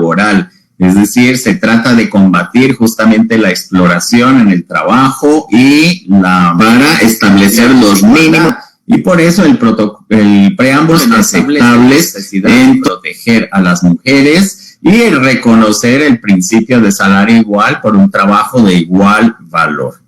laboral. Es decir, se trata de combatir justamente la exploración en el trabajo y para establecer los mínimos. Y por eso el preámbulo aceptables en proteger a las mujeres y reconocer el principio de salario igual por un trabajo de igual valor.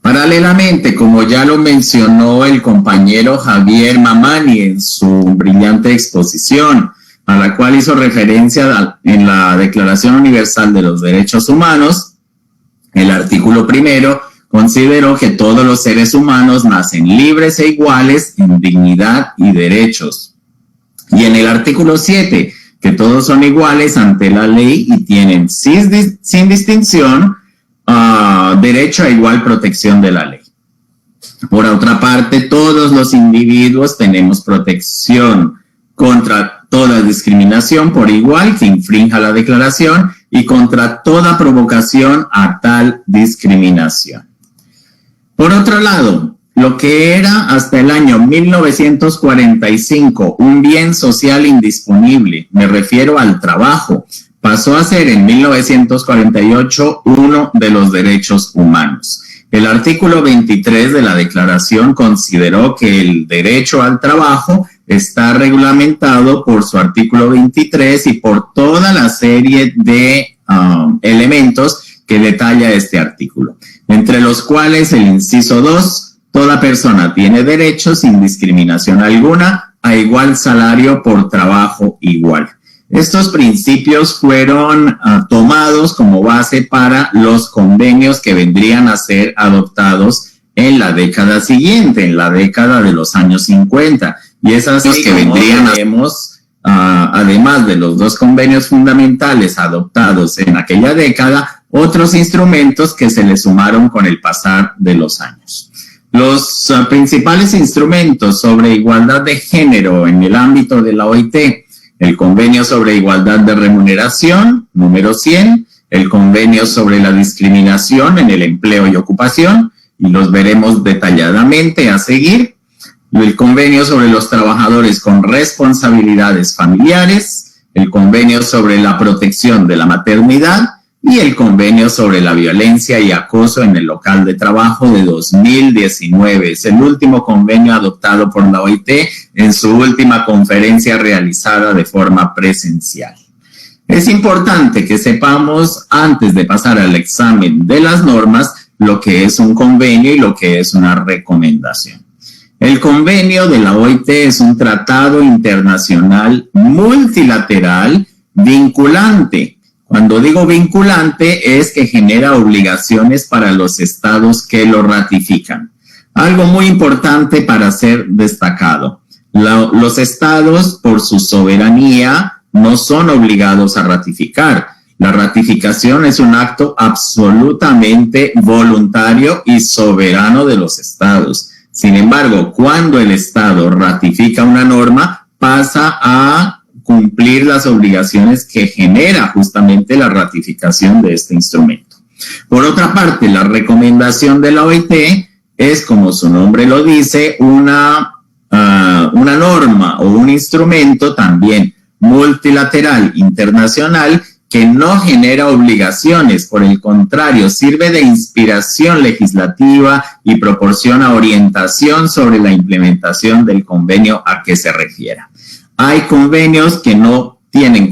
Paralelamente, como ya lo mencionó el compañero Javier Mamani en su brillante exposición, a la cual hizo referencia en la Declaración Universal de los Derechos Humanos, el artículo 1 consideró que todos los seres humanos nacen libres e iguales en dignidad y derechos. Y en el artículo 7, que todos son iguales ante la ley y tienen sin distinción derecho a igual protección de la ley. Por otra parte, todos los individuos tenemos protección contra toda discriminación por igual que infrinja la declaración y contra toda provocación a tal discriminación. Por otro lado, lo que era hasta el año 1945 un bien social indisponible, me refiero al trabajo, pasó a ser en 1948 uno de los derechos humanos. El artículo 23 de la Declaración consideró que el derecho al trabajo está reglamentado por su artículo 23 y por toda la serie de elementos que detalla este artículo, entre los cuales el inciso 2, toda persona tiene derecho sin discriminación alguna a igual salario por trabajo igual. Estos principios fueron tomados como base para los convenios que vendrían a ser adoptados en la década siguiente, en la década de los años 50. Y esas que vendrían además de los dos convenios fundamentales adoptados en aquella década, otros instrumentos que se le sumaron con el pasar de los años. Los principales instrumentos sobre igualdad de género en el ámbito de la OIT: el Convenio sobre Igualdad de Remuneración, número 100, el Convenio sobre la Discriminación en el Empleo y Ocupación, y los veremos detalladamente a seguir, el Convenio sobre los Trabajadores con Responsabilidades Familiares, el Convenio sobre la Protección de la Maternidad y el Convenio sobre la Violencia y Acoso en el Local de Trabajo de 2019. Es el último convenio adoptado por la OIT en su última conferencia realizada de forma presencial. Es importante que sepamos, antes de pasar al examen de las normas, lo que es un convenio y lo que es una recomendación. El convenio de la OIT es un tratado internacional multilateral vinculante. Cuando digo vinculante, es que genera obligaciones para los estados que lo ratifican. Algo muy importante para ser destacado: los estados, por su soberanía, no son obligados a ratificar. La ratificación es un acto absolutamente voluntario y soberano de los estados. Sin embargo, cuando el estado ratifica una norma, pasa a cumplir las obligaciones que genera justamente la ratificación de este instrumento. Por otra parte, la recomendación de la OIT es, como su nombre lo dice, una norma o un instrumento también multilateral internacional que no genera obligaciones, por el contrario, sirve de inspiración legislativa y proporciona orientación sobre la implementación del convenio a que se refiera. Hay convenios que no tienen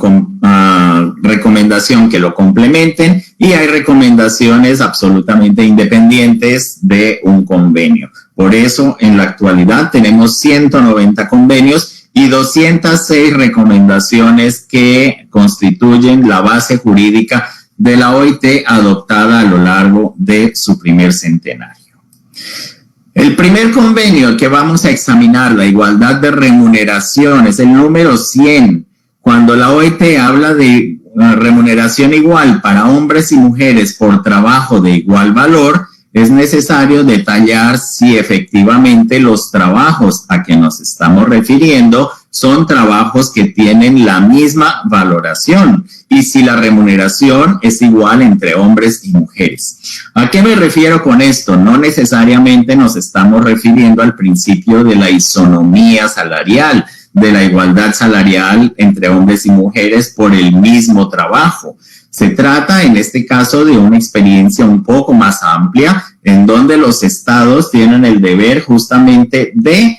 recomendación que lo complementen y hay recomendaciones absolutamente independientes de un convenio. Por eso, en la actualidad tenemos 190 convenios y 206 recomendaciones que constituyen la base jurídica de la OIT adoptada a lo largo de su primer centenario. El primer convenio que vamos a examinar, la igualdad de remuneración, es el número 100. Cuando la OIT habla de remuneración igual para hombres y mujeres por trabajo de igual valor, es necesario detallar si efectivamente los trabajos a que nos estamos refiriendo son trabajos que tienen la misma valoración y si la remuneración es igual entre hombres y mujeres. ¿A qué me refiero con esto? No necesariamente nos estamos refiriendo al principio de la isonomía salarial, de la igualdad salarial entre hombres y mujeres por el mismo trabajo. Se trata en este caso de una experiencia un poco más amplia, en donde los estados tienen el deber justamente de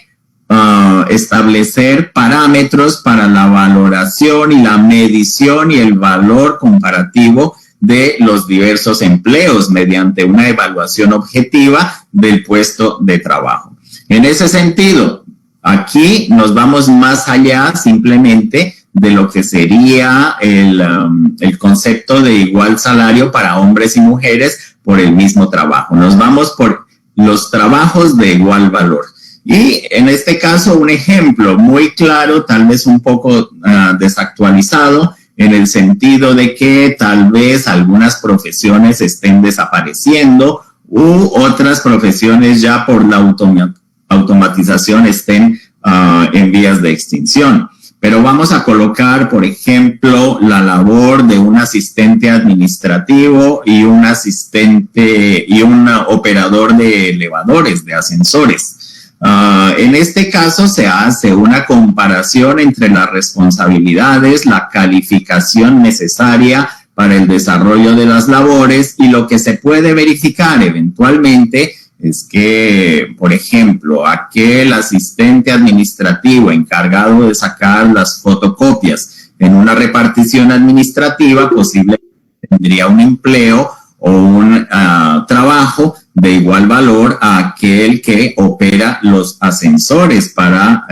establecer parámetros para la valoración y la medición y el valor comparativo de los diversos empleos mediante una evaluación objetiva del puesto de trabajo. En ese sentido, aquí nos vamos más allá simplemente de lo que sería el concepto de igual salario para hombres y mujeres por el mismo trabajo. Nos vamos por los trabajos de igual valor. Y en este caso, un ejemplo muy claro, tal vez un poco desactualizado, en el sentido de que tal vez algunas profesiones estén desapareciendo u otras profesiones ya por la automatización estén en vías de extinción. Pero vamos a colocar, por ejemplo, la labor de un asistente administrativo y un operador de elevadores, de ascensores. En este caso se hace una comparación entre las responsabilidades, la calificación necesaria para el desarrollo de las labores y lo que se puede verificar eventualmente es que, por ejemplo, aquel asistente administrativo encargado de sacar las fotocopias en una repartición administrativa posiblemente tendría un empleo o un trabajo de igual valor a aquel que opera los ascensores para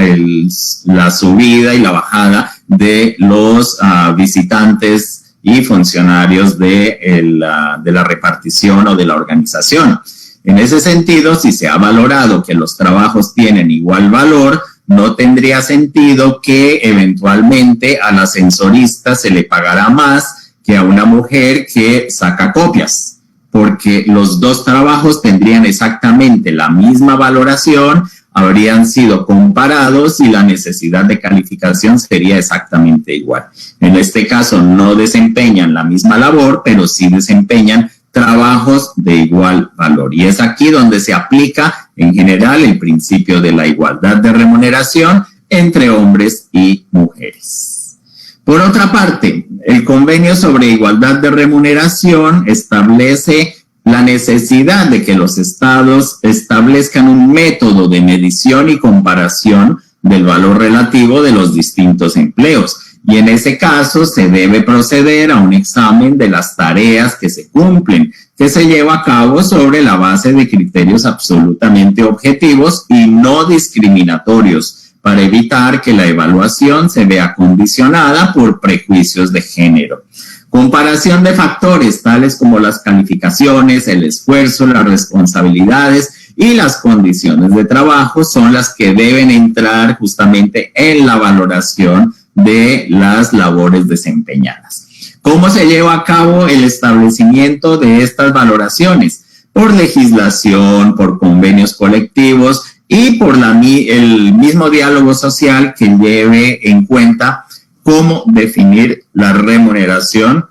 la subida y la bajada de los visitantes y funcionarios de la repartición o de la organización. En ese sentido, si se ha valorado que los trabajos tienen igual valor, no tendría sentido que eventualmente al ascensorista se le pagará más que a una mujer que saca copias, porque los dos trabajos tendrían exactamente la misma valoración, habrían sido comparados y la necesidad de calificación sería exactamente igual. En este caso no desempeñan la misma labor, pero sí desempeñan trabajos de igual valor. Y es aquí donde se aplica en general el principio de la igualdad de remuneración entre hombres y mujeres. Por otra parte, el convenio sobre igualdad de remuneración establece la necesidad de que los estados establezcan un método de medición y comparación del valor relativo de los distintos empleos. Y en ese caso se debe proceder a un examen de las tareas que se cumplen, que se lleva a cabo sobre la base de criterios absolutamente objetivos y no discriminatorios, para evitar que la evaluación se vea condicionada por prejuicios de género. Comparación de factores tales como las calificaciones, el esfuerzo, las responsabilidades y las condiciones de trabajo son las que deben entrar justamente en la valoración de las labores desempeñadas. ¿Cómo se lleva a cabo el establecimiento de estas valoraciones? Por legislación, por convenios colectivos y por el mismo diálogo social que lleve en cuenta cómo definir la remuneración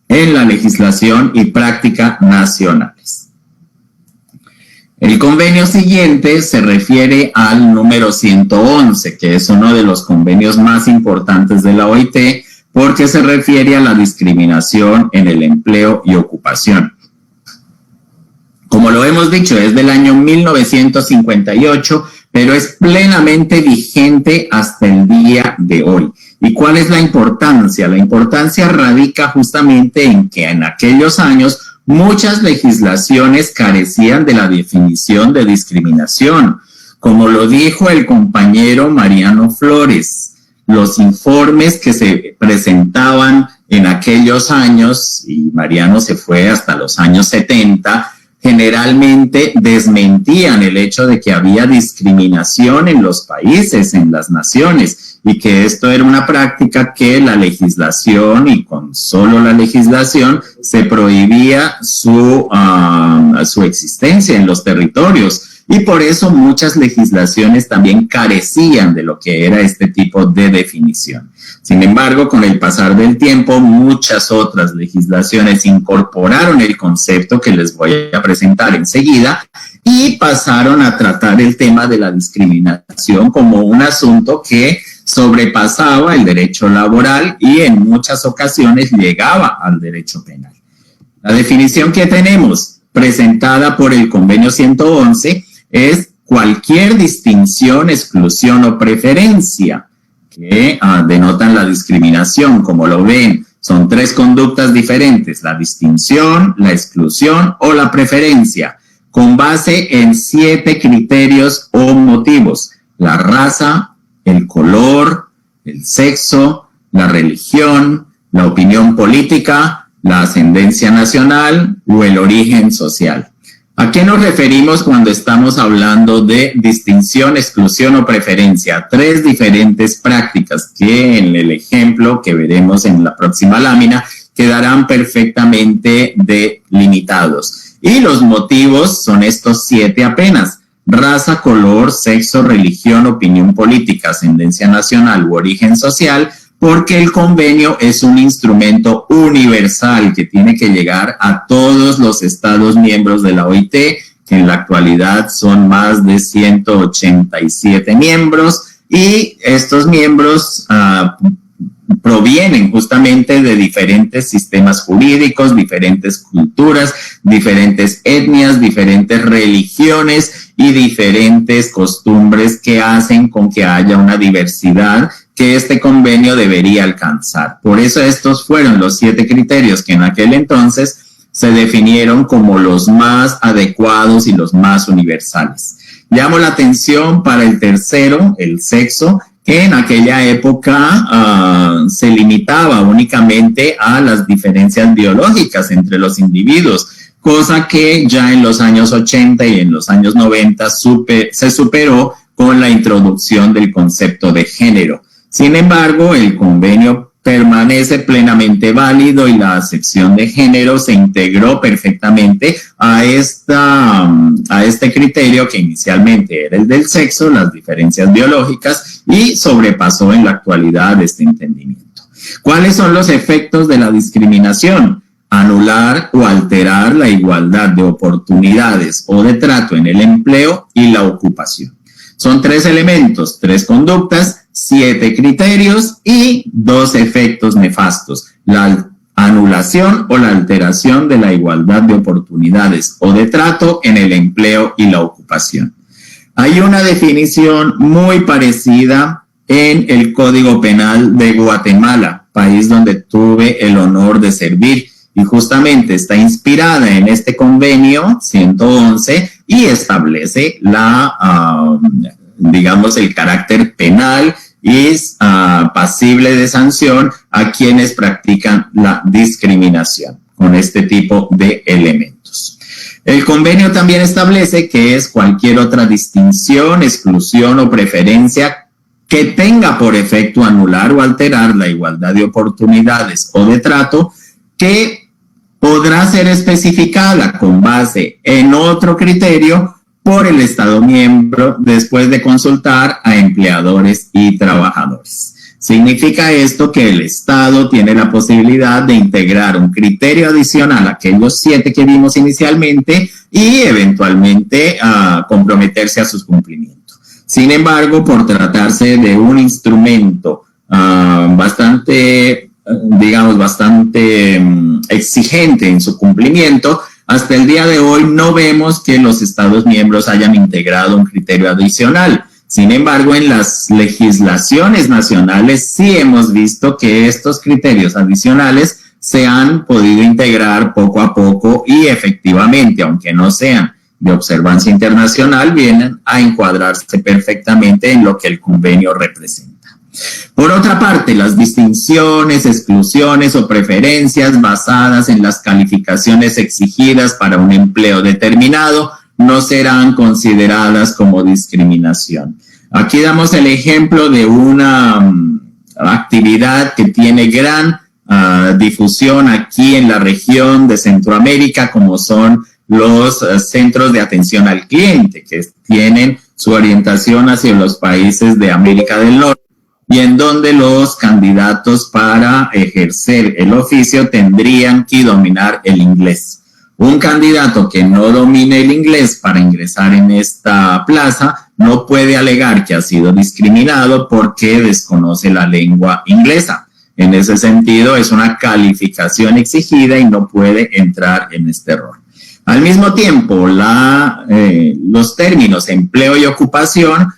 en la legislación y práctica nacionales. El convenio siguiente se refiere al número 111, que es uno de los convenios más importantes de la OIT, porque se refiere a la discriminación en el empleo y ocupación. Como lo hemos dicho, es del año 1958, pero es plenamente vigente hasta el día de hoy. ¿Y cuál es la importancia? La importancia radica justamente en que en aquellos años muchas legislaciones carecían de la definición de discriminación. Como lo dijo el compañero Mariano Flores, los informes que se presentaban en aquellos años, y Mariano se fue hasta los años 70, generalmente desmentían el hecho de que había discriminación en los países, en las naciones, y que esto era una práctica que la legislación, y con solo la legislación, se prohibía su existencia en los territorios. Y por eso muchas legislaciones también carecían de lo que era este tipo de definición. Sin embargo, con el pasar del tiempo, muchas otras legislaciones incorporaron el concepto que les voy a presentar enseguida y pasaron a tratar el tema de la discriminación como un asunto que sobrepasaba el derecho laboral y en muchas ocasiones llegaba al derecho penal. La definición que tenemos presentada por el Convenio 111 es cualquier distinción, exclusión o preferencia que denotan la discriminación. Como lo ven, son tres conductas diferentes: la distinción, la exclusión o la preferencia, con base en 7 criterios o motivos: la raza, el color, el sexo, la religión, la opinión política, la ascendencia nacional o el origen social. ¿A qué nos referimos cuando estamos hablando de distinción, exclusión o preferencia? 3 diferentes prácticas que en el ejemplo que veremos en la próxima lámina quedarán perfectamente delimitados. Y los motivos son estos 7 apenas: raza, color, sexo, religión, opinión política, ascendencia nacional u origen social, porque el convenio es un instrumento universal que tiene que llegar a todos los Estados miembros de la OIT, que en la actualidad son más de 187 miembros, y estos miembros provienen justamente de diferentes sistemas jurídicos, diferentes culturas, diferentes etnias, diferentes religiones y diferentes costumbres que hacen con que haya una diversidad que este convenio debería alcanzar. Por eso estos fueron los 7 criterios que en aquel entonces se definieron como los más adecuados y los más universales. Llamo la atención para el tercero, el sexo, que en aquella época se limitaba únicamente a las diferencias biológicas entre los individuos, cosa que ya en los años 80 y en los años 90 se superó con la introducción del concepto de género. Sin embargo, el convenio permanece plenamente válido y la acepción de género se integró perfectamente a este criterio que inicialmente era el del sexo, las diferencias biológicas, y sobrepasó en la actualidad este entendimiento. ¿Cuáles son los efectos de la discriminación? Anular o alterar la igualdad de oportunidades o de trato en el empleo y la ocupación. Son 3 elementos, 3 conductas, 7 criterios y 2 efectos nefastos: la anulación o la alteración de la igualdad de oportunidades o de trato en el empleo y la ocupación. Hay una definición muy parecida en el Código Penal de Guatemala, país donde tuve el honor de servir, y justamente está inspirada en este convenio 111 y establece el carácter penal y es pasible de sanción a quienes practican la discriminación con este tipo de elementos. El convenio también establece que es cualquier otra distinción, exclusión o preferencia que tenga por efecto anular o alterar la igualdad de oportunidades o de trato, que podrá ser especificada con base en otro criterio por el Estado miembro después de consultar a empleadores y trabajadores. Significa esto que el Estado tiene la posibilidad de integrar un criterio adicional a aquellos 7 que vimos inicialmente y eventualmente comprometerse a su cumplimiento. Sin embargo, por tratarse de un instrumento bastante exigente en su cumplimiento, hasta el día de hoy no vemos que los Estados miembros hayan integrado un criterio adicional. Sin embargo, en las legislaciones nacionales sí hemos visto que estos criterios adicionales se han podido integrar poco a poco y efectivamente, aunque no sean de observancia internacional, vienen a encuadrarse perfectamente en lo que el convenio representa. Por otra parte, las distinciones, exclusiones o preferencias basadas en las calificaciones exigidas para un empleo determinado no serán consideradas como discriminación. Aquí damos el ejemplo de una actividad que tiene gran difusión aquí en la región de Centroamérica, como son los centros de atención al cliente, que tienen su orientación hacia los países de América del Norte, y en donde los candidatos para ejercer el oficio tendrían que dominar el inglés. Un candidato que no domine el inglés para ingresar en esta plaza no puede alegar que ha sido discriminado porque desconoce la lengua inglesa. En ese sentido, es una calificación exigida y no puede entrar en este error. Al mismo tiempo, los términos empleo y ocupación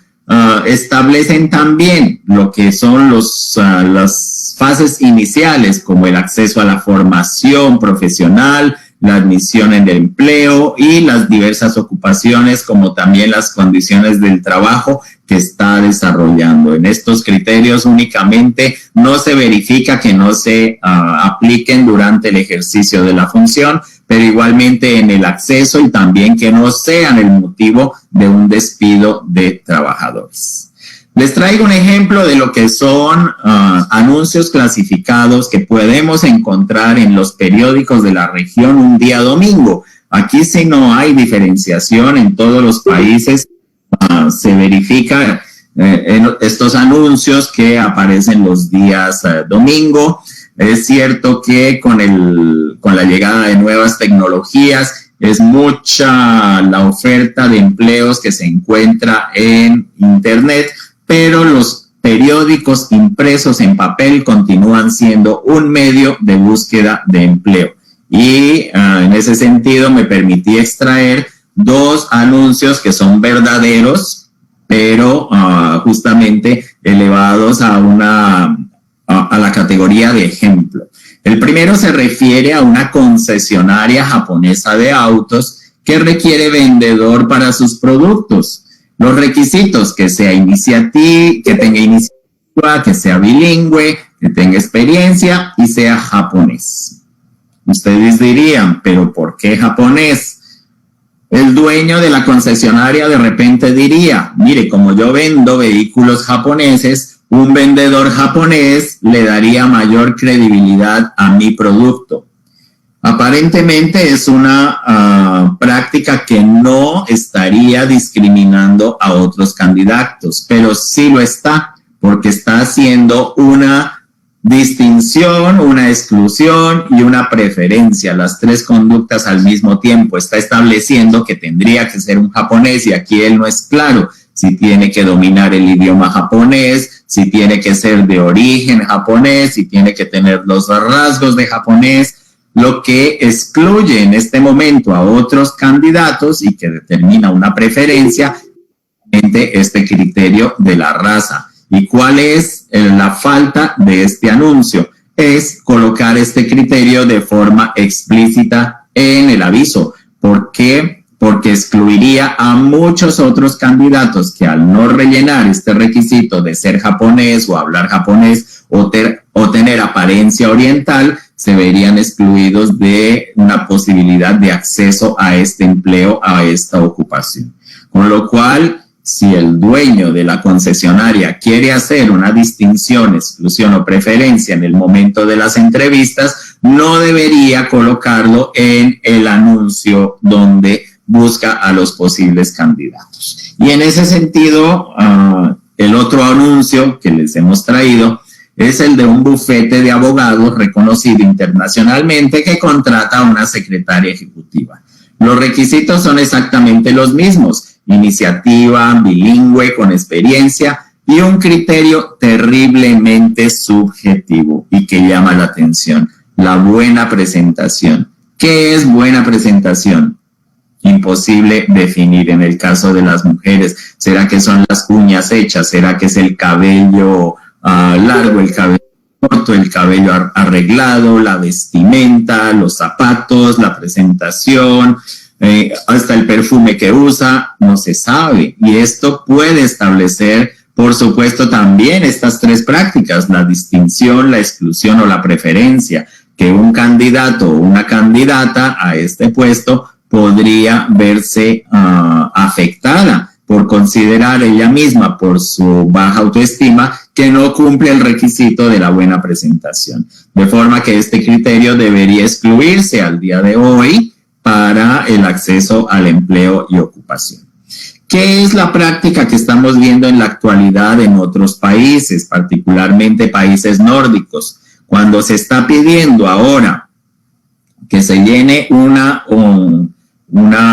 establecen también lo que son las fases iniciales, como el acceso a la formación profesional, la admisión en el empleo y las diversas ocupaciones, como también las condiciones del trabajo que está desarrollando. En estos criterios únicamente no se verifica que no se apliquen durante el ejercicio de la función, pero igualmente en el acceso y también que no sean el motivo de un despido de trabajadores. Les traigo un ejemplo de lo que son anuncios clasificados que podemos encontrar en los periódicos de la región un día domingo. Aquí sí no hay diferenciación, en todos los países se verifica estos anuncios que aparecen los días domingo. Es cierto que con la llegada de nuevas tecnologías es mucha la oferta de empleos que se encuentra en Internet, pero los periódicos impresos en papel continúan siendo un medio de búsqueda de empleo. Y en ese sentido me permití extraer dos anuncios que son verdaderos, pero justamente elevados a la categoría de ejemplo. El primero se refiere a una concesionaria japonesa de autos que requiere vendedor para sus productos. Los requisitos: que tenga iniciativa, que sea bilingüe, que tenga experiencia y sea japonés. Ustedes dirían, ¿pero por qué japonés? El dueño de la concesionaria de repente diría, mire, como yo vendo vehículos japoneses, un vendedor japonés le daría mayor credibilidad a mi producto. Aparentemente es una práctica que no estaría discriminando a otros candidatos, pero sí lo está, porque está haciendo una distinción, una exclusión y una preferencia, las tres conductas al mismo tiempo. Está estableciendo que tendría que ser un japonés y aquí él no es claro si tiene que dominar el idioma japonés, si tiene que ser de origen japonés, si tiene que tener los rasgos de japonés, lo que excluye en este momento a otros candidatos y que determina una preferencia, este criterio de la raza. ¿Y cuál es la falta de este anuncio? Es colocar este criterio de forma explícita en el aviso. ¿Por qué? Porque excluiría a muchos otros candidatos que al no rellenar este requisito de ser japonés o hablar japonés o tener apariencia oriental, se verían excluidos de una posibilidad de acceso a este empleo, a esta ocupación. Con lo cual, si el dueño de la concesionaria quiere hacer una distinción, exclusión o preferencia en el momento de las entrevistas, no debería colocarlo en el anuncio donde busca a los posibles candidatos. Y en ese sentido, el otro anuncio que les hemos traído es el de un bufete de abogados reconocido internacionalmente que contrata a una secretaria ejecutiva. Los requisitos son exactamente los mismos: iniciativa, bilingüe, con experiencia y un criterio terriblemente subjetivo y que llama la atención: la buena presentación. ¿Qué es buena presentación? Imposible definir. En el caso de las mujeres, ¿será que son las uñas hechas? ¿Será que es el cabello largo, el cabello corto, el cabello arreglado, la vestimenta, los zapatos, la presentación, hasta el perfume que usa? No se sabe. Y esto puede establecer, por supuesto, también estas tres prácticas: la distinción, la exclusión o la preferencia, que un candidato o una candidata a este puesto podría verse afectada por considerar ella misma, por su baja autoestima, que no cumple el requisito de la buena presentación. De forma que este criterio debería excluirse al día de hoy para el acceso al empleo y ocupación. ¿Qué es la práctica que estamos viendo en la actualidad en otros países, particularmente países nórdicos? Cuando se está pidiendo ahora que se llene una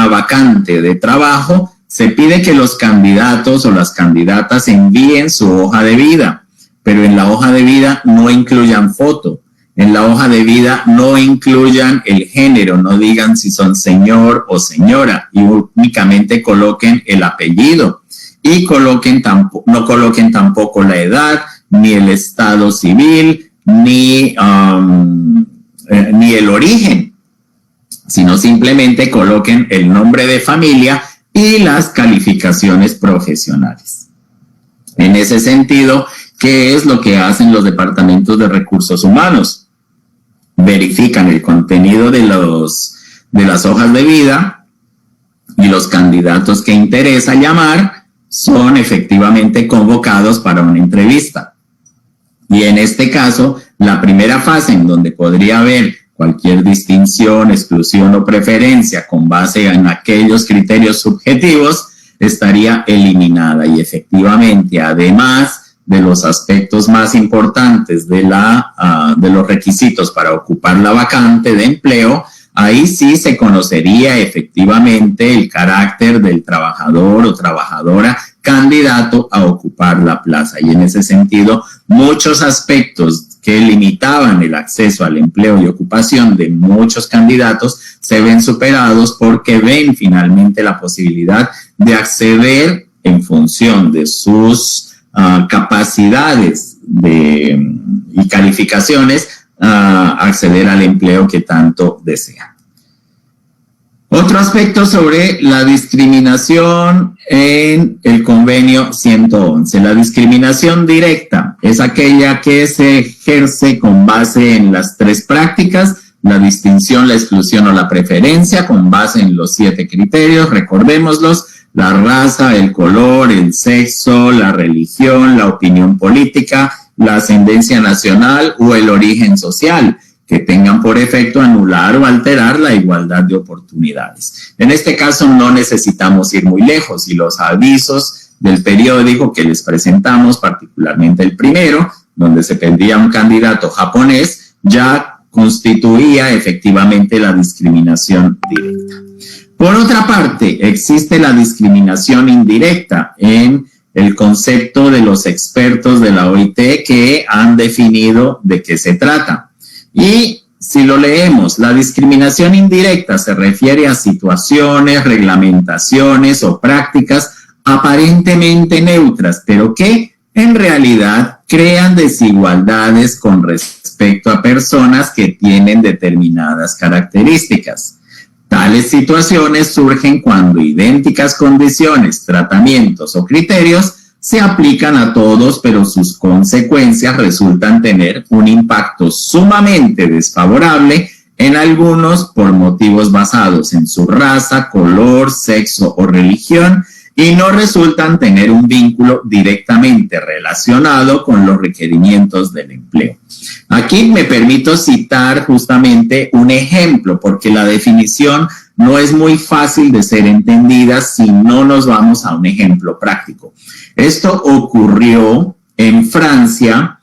vacante de trabajo, se pide que los candidatos o las candidatas envíen su hoja de vida, pero en la hoja de vida no incluyan foto. En la hoja de vida no incluyan el género, no digan si son señor o señora, y únicamente coloquen el apellido. Y no coloquen tampoco la edad, ni el estado civil, ni el origen, sino simplemente coloquen el nombre de familia y las calificaciones profesionales. En ese sentido, ¿qué es lo que hacen los departamentos de recursos humanos? Verifican el contenido de las hojas de vida y los candidatos que interesa llamar son efectivamente convocados para una entrevista. Y en este caso, la primera fase en donde podría haber cualquier distinción, exclusión o preferencia con base en aquellos criterios subjetivos estaría eliminada y efectivamente, además de los aspectos más importantes de los requisitos para ocupar la vacante de empleo, ahí sí se conocería efectivamente el carácter del trabajador o trabajadora candidato a ocupar la plaza. Y en ese sentido, muchos aspectos que limitaban el acceso al empleo y ocupación de muchos candidatos se ven superados porque ven finalmente la posibilidad de acceder en función de sus capacidades y calificaciones acceder al empleo que tanto desean. Otro aspecto sobre la discriminación en el convenio 111. La discriminación directa es aquella que se ejerce con base en las tres prácticas: la distinción, la exclusión o la preferencia, con base en los 7 criterios, recordémoslos: la raza, el color, el sexo, la religión, la opinión política, la ascendencia nacional o el origen social, que tengan por efecto anular o alterar la igualdad de oportunidades. En este caso no necesitamos ir muy lejos y los avisos del periódico que les presentamos, particularmente el primero, donde se pedía un candidato japonés, ya constituía efectivamente la discriminación directa. Por otra parte, existe la discriminación indirecta en el concepto de los expertos de la OIT que han definido de qué se trata. Y si lo leemos, la discriminación indirecta se refiere a situaciones, reglamentaciones o prácticas aparentemente neutras, pero que en realidad crean desigualdades con respecto a personas que tienen determinadas características. Tales situaciones surgen cuando idénticas condiciones, tratamientos o criterios se aplican a todos, pero sus consecuencias resultan tener un impacto sumamente desfavorable en algunos por motivos basados en su raza, color, sexo o religión, y no resultan tener un vínculo directamente relacionado con los requerimientos del empleo. Aquí me permito citar justamente un ejemplo, porque la definición no es muy fácil de ser entendida si no nos vamos a un ejemplo práctico. Esto ocurrió en Francia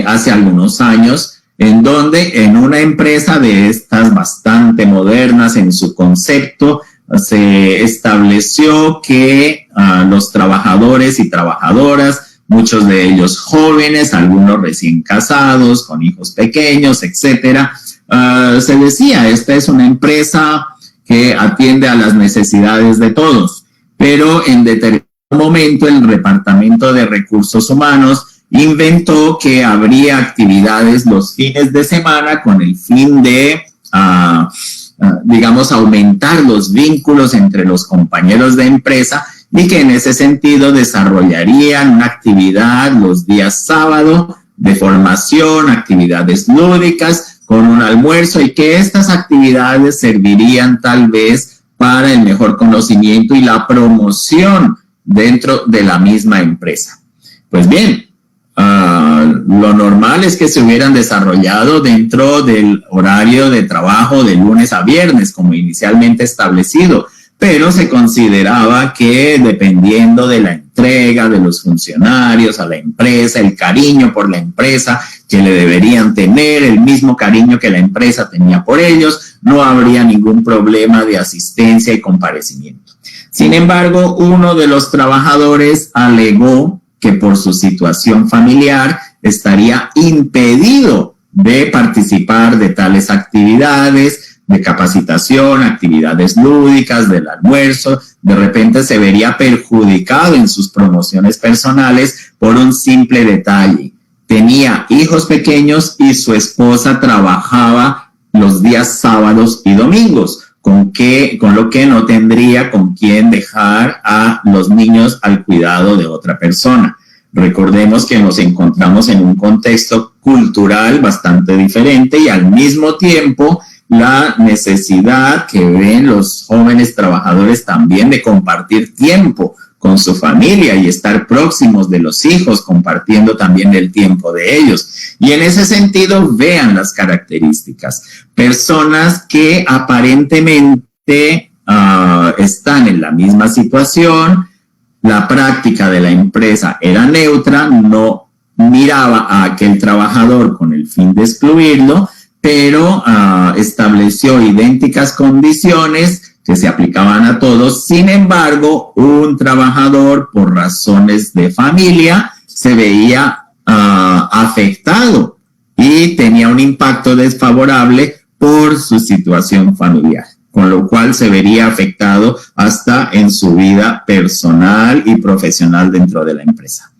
hace algunos años, en donde en una empresa de estas bastante modernas en su concepto, se estableció que los trabajadores y trabajadoras, muchos de ellos jóvenes, algunos recién casados, con hijos pequeños, etcétera, se decía, esta es una empresa que atiende a las necesidades de todos, pero en determinado momento el Departamento de Recursos Humanos inventó que habría actividades los fines de semana con el fin de digamos, aumentar los vínculos entre los compañeros de empresa y que en ese sentido desarrollarían una actividad los días sábado de formación, actividades lúdicas con un almuerzo, y que estas actividades servirían tal vez para el mejor conocimiento y la promoción dentro de la misma empresa. Pues bien, lo normal es que se hubieran desarrollado dentro del horario de trabajo de lunes a viernes, como inicialmente establecido, pero se consideraba que dependiendo de la entrega de los funcionarios a la empresa, el cariño por la empresa, que le deberían tener, el mismo cariño que la empresa tenía por ellos, no habría ningún problema de asistencia y comparecimiento. Sin embargo, uno de los trabajadores alegó que por su situación familiar estaría impedido de participar de tales actividades, de capacitación, actividades lúdicas, del almuerzo. De repente se vería perjudicado en sus promociones personales por un simple detalle. Tenía hijos pequeños y su esposa trabajaba los días sábados y domingos, con lo que no tendría con quién dejar a los niños al cuidado de otra persona. Recordemos que nos encontramos en un contexto cultural bastante diferente y al mismo tiempo la necesidad que ven los jóvenes trabajadores también de compartir tiempo con su familia y estar próximos de los hijos, compartiendo también el tiempo de ellos. Y en ese sentido, vean las características. Personas que aparentemente están en la misma situación, la práctica de la empresa era neutra, no miraba a aquel trabajador con el fin de excluirlo, pero estableció idénticas condiciones que se aplicaban a todos. Sin embargo, un trabajador, por razones de familia, se veía afectado y tenía un impacto desfavorable por su situación familiar, con lo cual se vería afectado hasta en su vida personal y profesional dentro de la empresa.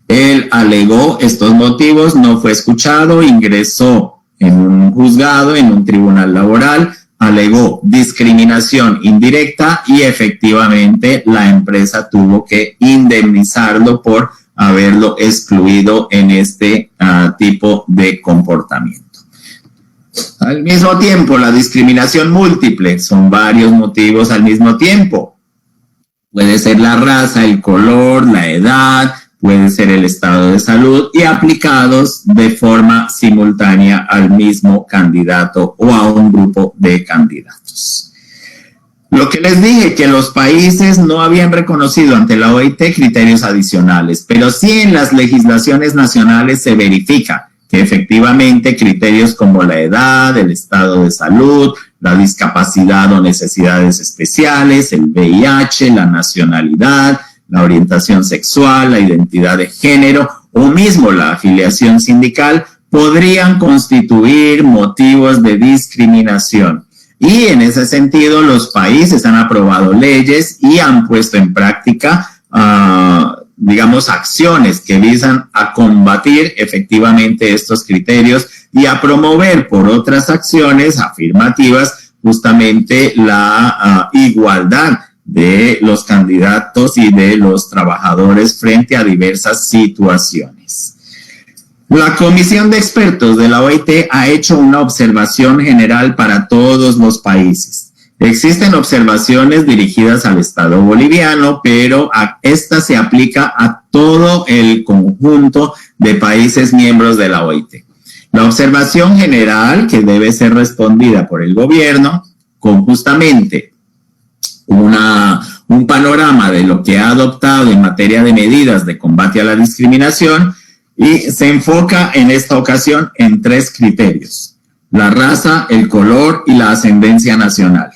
Él alegó estos motivos, no fue escuchado, ingresó en un juzgado, en un tribunal laboral, alegó discriminación indirecta y efectivamente la empresa tuvo que indemnizarlo por haberlo excluido en este tipo de comportamiento. Al mismo tiempo, la discriminación múltiple, son varios motivos al mismo tiempo. Puede ser la raza, el color, la edad, puede ser el estado de salud y aplicados de forma simultánea al mismo candidato o a un grupo de candidatos. Lo que les dije, que los países no habían reconocido ante la OIT criterios adicionales, pero sí en las legislaciones nacionales se verifica que efectivamente criterios como la edad, el estado de salud, la discapacidad o necesidades especiales, el VIH, la nacionalidad, la orientación sexual, la identidad de género o mismo la afiliación sindical podrían constituir motivos de discriminación. Y en ese sentido, los países han aprobado leyes y han puesto en práctica, acciones que visan a combatir efectivamente estos criterios y a promover por otras acciones afirmativas justamente la igualdad de los candidatos y de los trabajadores frente a diversas situaciones. La Comisión de Expertos de la OIT ha hecho una observación general para todos los países. Existen observaciones dirigidas al Estado boliviano, pero esta se aplica a todo el conjunto de países miembros de la OIT. La observación general, que debe ser respondida por el gobierno, con justamente un panorama de lo que ha adoptado en materia de medidas de combate a la discriminación, y se enfoca en esta ocasión en 3 criterios: la raza, el color y la ascendencia nacional.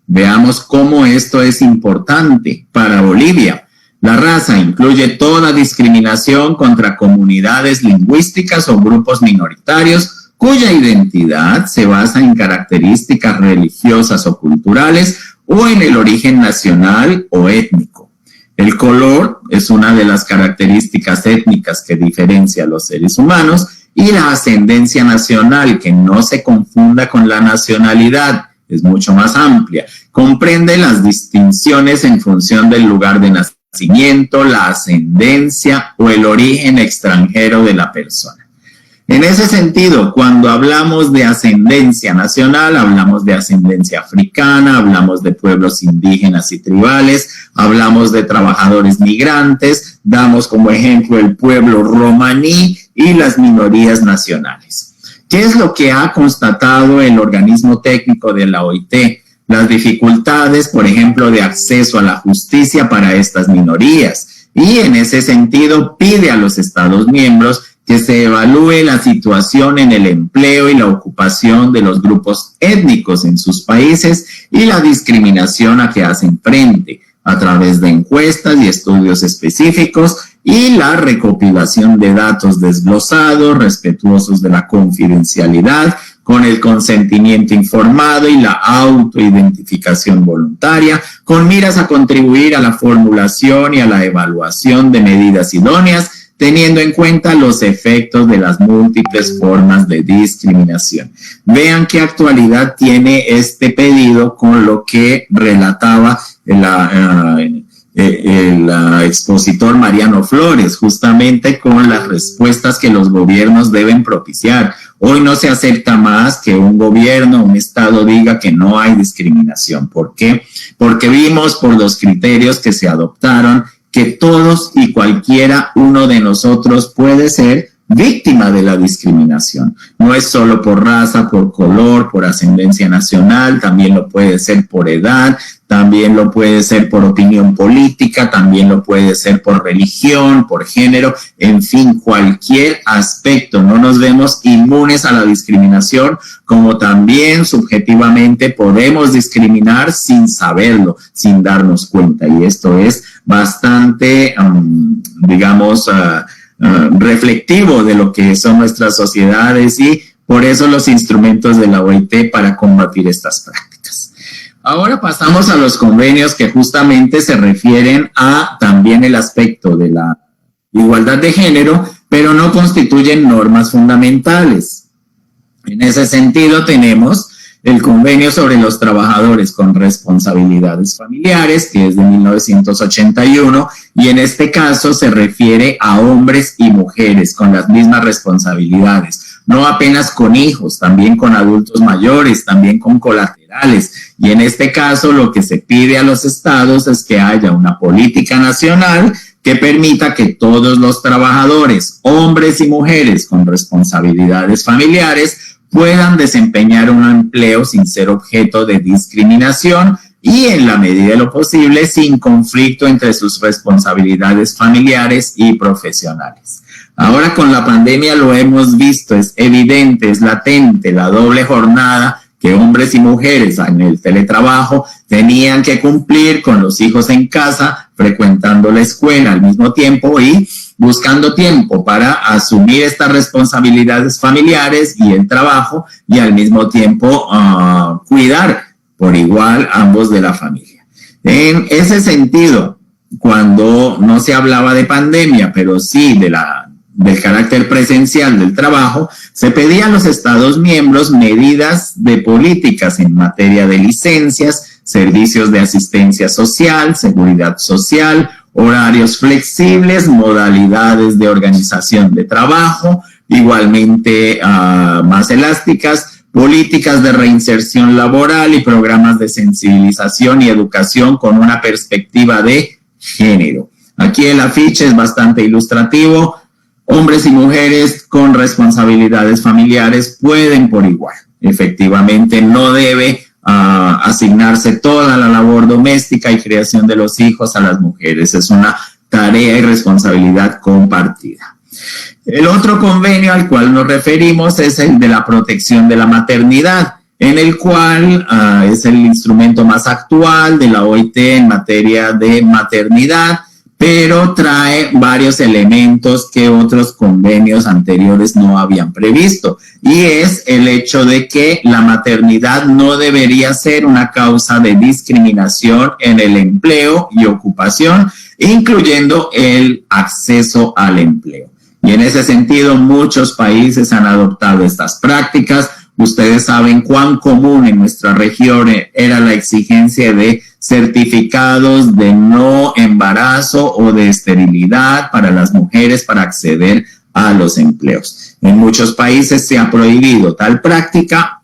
Veamos cómo esto es importante para Bolivia. La raza incluye toda discriminación contra comunidades lingüísticas o grupos minoritarios cuya identidad se basa en características religiosas o culturales o en el origen nacional o étnico. El color es una de las características étnicas que diferencia a los seres humanos, y la ascendencia nacional, que no se confunda con la nacionalidad, es mucho más amplia. Comprende las distinciones en función del lugar de nacimiento, la ascendencia o el origen extranjero de la persona. En ese sentido, cuando hablamos de ascendencia nacional, hablamos de ascendencia africana, hablamos de pueblos indígenas y tribales, hablamos de trabajadores migrantes, damos como ejemplo el pueblo romaní y las minorías nacionales. ¿Qué es lo que ha constatado el organismo técnico de la OIT? Las dificultades, por ejemplo, de acceso a la justicia para estas minorías. Y en ese sentido pide a los Estados miembros que se evalúe la situación en el empleo y la ocupación de los grupos étnicos en sus países y la discriminación a que hacen frente a través de encuestas y estudios específicos y la recopilación de datos desglosados, respetuosos de la confidencialidad, con el consentimiento informado y la autoidentificación voluntaria, con miras a contribuir a la formulación y a la evaluación de medidas idóneas, teniendo en cuenta los efectos de las múltiples formas de discriminación. Vean qué actualidad tiene este pedido con lo que relataba el expositor Mariano Flores, justamente con las respuestas que los gobiernos deben propiciar. Hoy no se acepta más que un gobierno, un Estado diga que no hay discriminación. ¿Por qué? Porque vimos por los criterios que se adoptaron que todos y cualquiera uno de nosotros puede ser víctima de la discriminación. No es solo por raza, por color, por ascendencia nacional, también lo puede ser por edad, también lo puede ser por opinión política, también lo puede ser por religión, por género, en fin, cualquier aspecto. No nos vemos inmunes a la discriminación, como también subjetivamente podemos discriminar sin saberlo, sin darnos cuenta. Y esto es bastante, reflectivo de lo que son nuestras sociedades y por eso los instrumentos de la OIT para combatir estas prácticas. Ahora pasamos a los convenios que justamente se refieren a también el aspecto de la igualdad de género, pero no constituyen normas fundamentales. En ese sentido tenemos el Convenio sobre los Trabajadores con Responsabilidades Familiares, que es de 1981, y en este caso se refiere a hombres y mujeres con las mismas responsabilidades, no apenas con hijos, también con adultos mayores, también con colaterales, y en este caso lo que se pide a los estados es que haya una política nacional que permita que todos los trabajadores, hombres y mujeres con responsabilidades familiares, puedan desempeñar un empleo sin ser objeto de discriminación y en la medida de lo posible sin conflicto entre sus responsabilidades familiares y profesionales. Ahora con la pandemia lo hemos visto, es evidente, es latente, la doble jornada que hombres y mujeres en el teletrabajo tenían que cumplir con los hijos en casa, frecuentando la escuela al mismo tiempo y buscando tiempo para asumir estas responsabilidades familiares y el trabajo y al mismo tiempo cuidar por igual ambos de la familia. En ese sentido, cuando no se hablaba de pandemia, pero sí del carácter presencial del trabajo, se pedía a los Estados miembros medidas de políticas en materia de licencias, servicios de asistencia social, seguridad social, horarios flexibles, modalidades de organización de trabajo, igualmente más elásticas, políticas de reinserción laboral y programas de sensibilización y educación con una perspectiva de género. Aquí el afiche es bastante ilustrativo. Hombres y mujeres con responsabilidades familiares pueden por igual. Efectivamente, no debe asignarse toda la labor doméstica y creación de los hijos a las mujeres. Es una tarea y responsabilidad compartida. El otro convenio al cual nos referimos es el de la protección de la maternidad, en el cual es el instrumento más actual de la OIT en materia de maternidad, pero trae varios elementos que otros convenios anteriores no habían previsto, y es el hecho de que la maternidad no debería ser una causa de discriminación en el empleo y ocupación, incluyendo el acceso al empleo. Y en ese sentido, muchos países han adoptado estas prácticas. Ustedes saben cuán común en nuestra región era la exigencia de certificados de no embarazo o de esterilidad para las mujeres para acceder a los empleos. En muchos países se ha prohibido tal práctica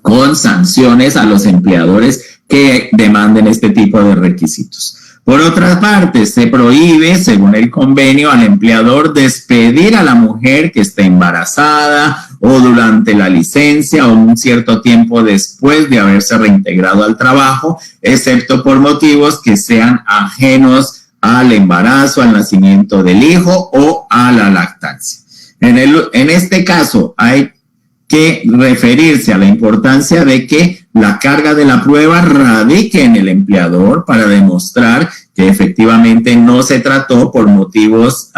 con sanciones a los empleadores que demanden este tipo de requisitos. Por otra parte, se prohíbe, según el convenio, al empleador despedir a la mujer que esté embarazada o durante la licencia o un cierto tiempo después de haberse reintegrado al trabajo, excepto por motivos que sean ajenos al embarazo, al nacimiento del hijo o a la lactancia. En este caso hay que referirse a la importancia de que la carga de la prueba radique en el empleador para demostrar que efectivamente no se trató por motivos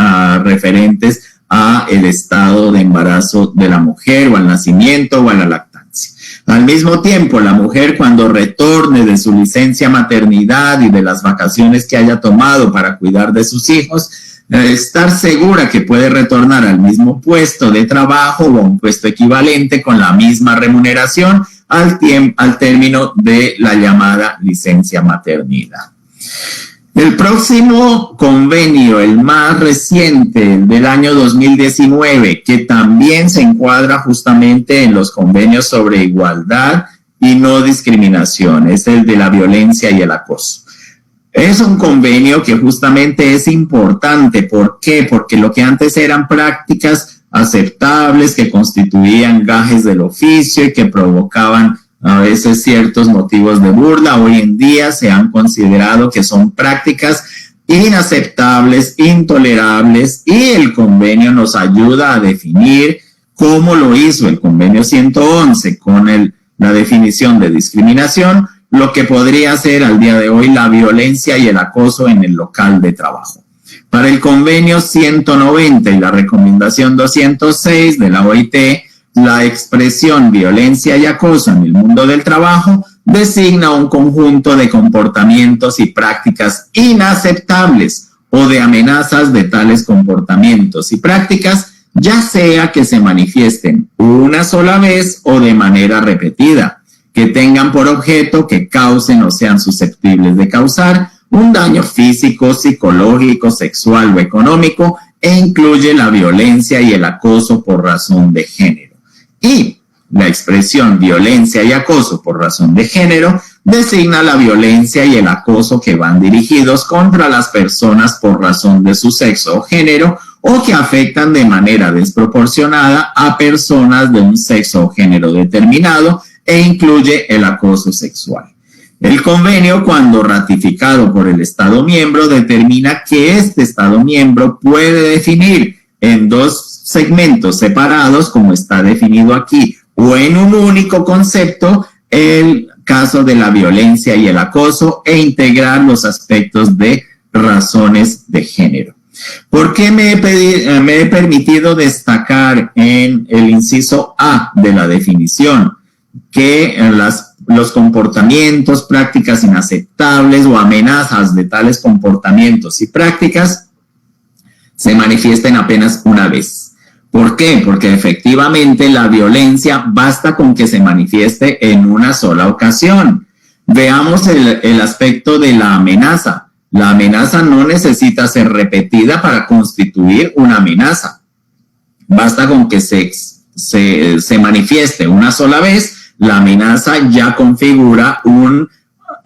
referentes a el estado de embarazo de la mujer o al nacimiento o a la lactancia. Al mismo tiempo, la mujer cuando retorne de su licencia maternidad y de las vacaciones que haya tomado para cuidar de sus hijos, estar segura que puede retornar al mismo puesto de trabajo o a un puesto equivalente con la misma remuneración al término de la llamada licencia maternidad. El próximo convenio, el más reciente, el del año 2019, que también se encuadra justamente en los convenios sobre igualdad y no discriminación, es el de la violencia y el acoso. Es un convenio que justamente es importante. ¿Por qué? Porque lo que antes eran prácticas aceptables que constituían gajes del oficio y que provocaban a veces ciertos motivos de burla, hoy en día se han considerado que son prácticas inaceptables, intolerables, y el convenio nos ayuda a definir cómo lo hizo el convenio 111 con la definición de discriminación, lo que podría ser al día de hoy la violencia y el acoso en el local de trabajo. Para el convenio 190 y la recomendación 206 de la OIT, la expresión violencia y acoso en el mundo del trabajo designa un conjunto de comportamientos y prácticas inaceptables o de amenazas de tales comportamientos y prácticas, ya sea que se manifiesten una sola vez o de manera repetida, que tengan por objeto que causen o sean susceptibles de causar un daño físico, psicológico, sexual o económico, e incluye la violencia y el acoso por razón de género. Y la expresión violencia y acoso por razón de género designa la violencia y el acoso que van dirigidos contra las personas por razón de su sexo o género o que afectan de manera desproporcionada a personas de un sexo o género determinado e incluye el acoso sexual. El convenio, cuando ratificado por el Estado miembro, determina que este Estado miembro puede definir en dos segmentos separados, como está definido aquí, o en un único concepto, el caso de la violencia y el acoso e integrar los aspectos de razones de género. ¿Por qué me he permitido destacar en el inciso A de la definición que los comportamientos, prácticas inaceptables o amenazas de tales comportamientos y prácticas se manifiesten apenas una vez? ¿Por qué? Porque efectivamente la violencia basta con que se manifieste en una sola ocasión. Veamos el aspecto de la amenaza. La amenaza no necesita ser repetida para constituir una amenaza. Basta con que se manifieste una sola vez, la amenaza ya configura un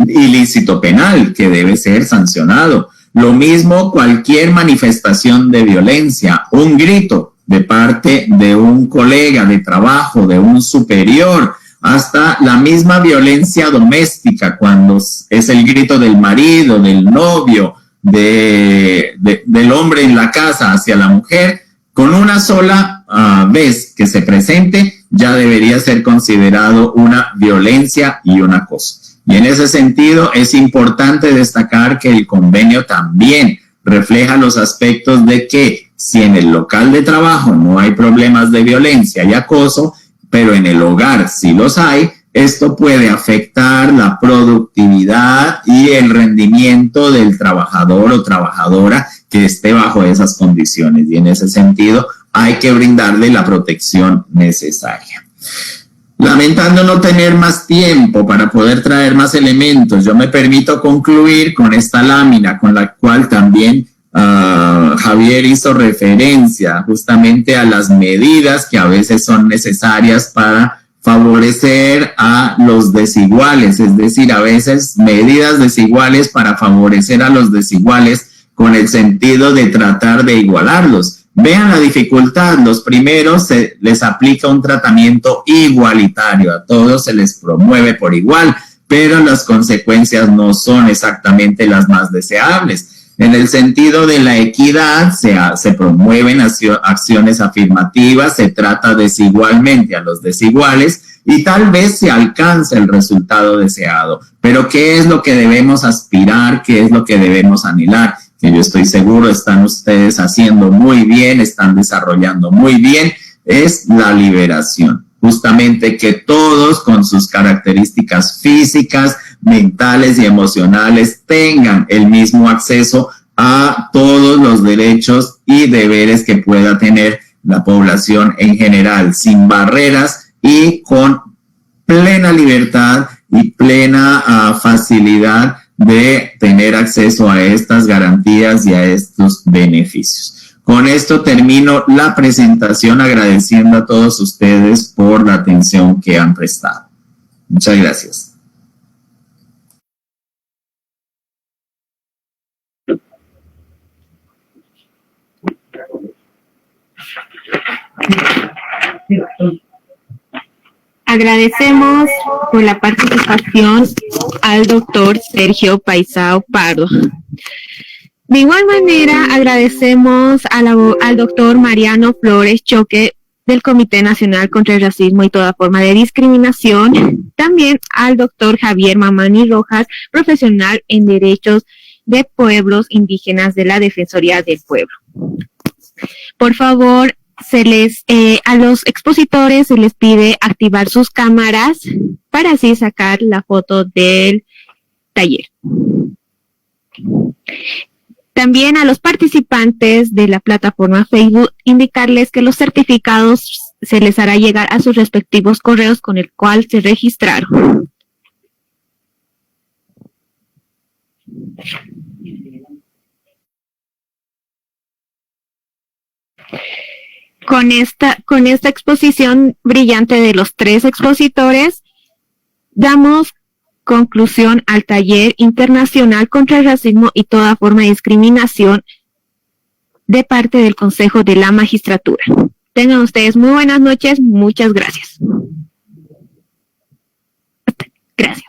ilícito penal que debe ser sancionado. Lo mismo cualquier manifestación de violencia, un grito de parte de un colega de trabajo, de un superior, hasta la misma violencia doméstica, cuando es el grito del marido, del novio, del hombre en la casa hacia la mujer, con una sola vez que se presente, ya debería ser considerado una violencia y un acoso. Y en ese sentido es importante destacar que el convenio también refleja los aspectos de que si en el local de trabajo no hay problemas de violencia y acoso, pero en el hogar sí los hay, esto puede afectar la productividad y el rendimiento del trabajador o trabajadora que esté bajo esas condiciones. Y en ese sentido hay que brindarle la protección necesaria. Lamentando no tener más tiempo para poder traer más elementos, yo me permito concluir con esta lámina con la cual también Javier hizo referencia justamente a las medidas que a veces son necesarias para favorecer a los desiguales, es decir, a veces medidas desiguales para favorecer a los desiguales con el sentido de tratar de igualarlos. Vean la dificultad, los primeros se les aplica un tratamiento igualitario, a todos se les promueve por igual, pero las consecuencias no son exactamente las más deseables. En el sentido de la equidad, se promueven acciones afirmativas, se trata desigualmente a los desiguales y tal vez se alcance el resultado deseado. Pero ¿qué es lo que debemos aspirar? ¿Qué es lo que debemos anhelar? Que yo estoy seguro están ustedes haciendo muy bien, están desarrollando muy bien, es la liberación. Justamente que todos con sus características físicas, mentales y emocionales tengan el mismo acceso a todos los derechos y deberes que pueda tener la población en general, sin barreras y con plena libertad y plena facilidad de tener acceso a estas garantías y a estos beneficios. Con esto termino la presentación agradeciendo a todos ustedes por la atención que han prestado. Muchas gracias. Agradecemos por la participación al doctor Sergio Paisao Pardo. De igual manera, agradecemos al doctor Mariano Flores Choque del Comité Nacional contra el Racismo y toda forma de discriminación. También al doctor Javier Mamani Rojas, profesional en derechos de pueblos indígenas de la Defensoría del Pueblo. Por favor, a los expositores se les pide activar sus cámaras para así sacar la foto del taller. También a los participantes de la plataforma Facebook indicarles que los certificados se les hará llegar a sus respectivos correos con el cual se registraron. Con esta exposición brillante de los tres expositores, damos conclusión al taller internacional contra el racismo y toda forma de discriminación de parte del Consejo de la Magistratura. Tengan ustedes muy buenas noches, muchas gracias. Gracias.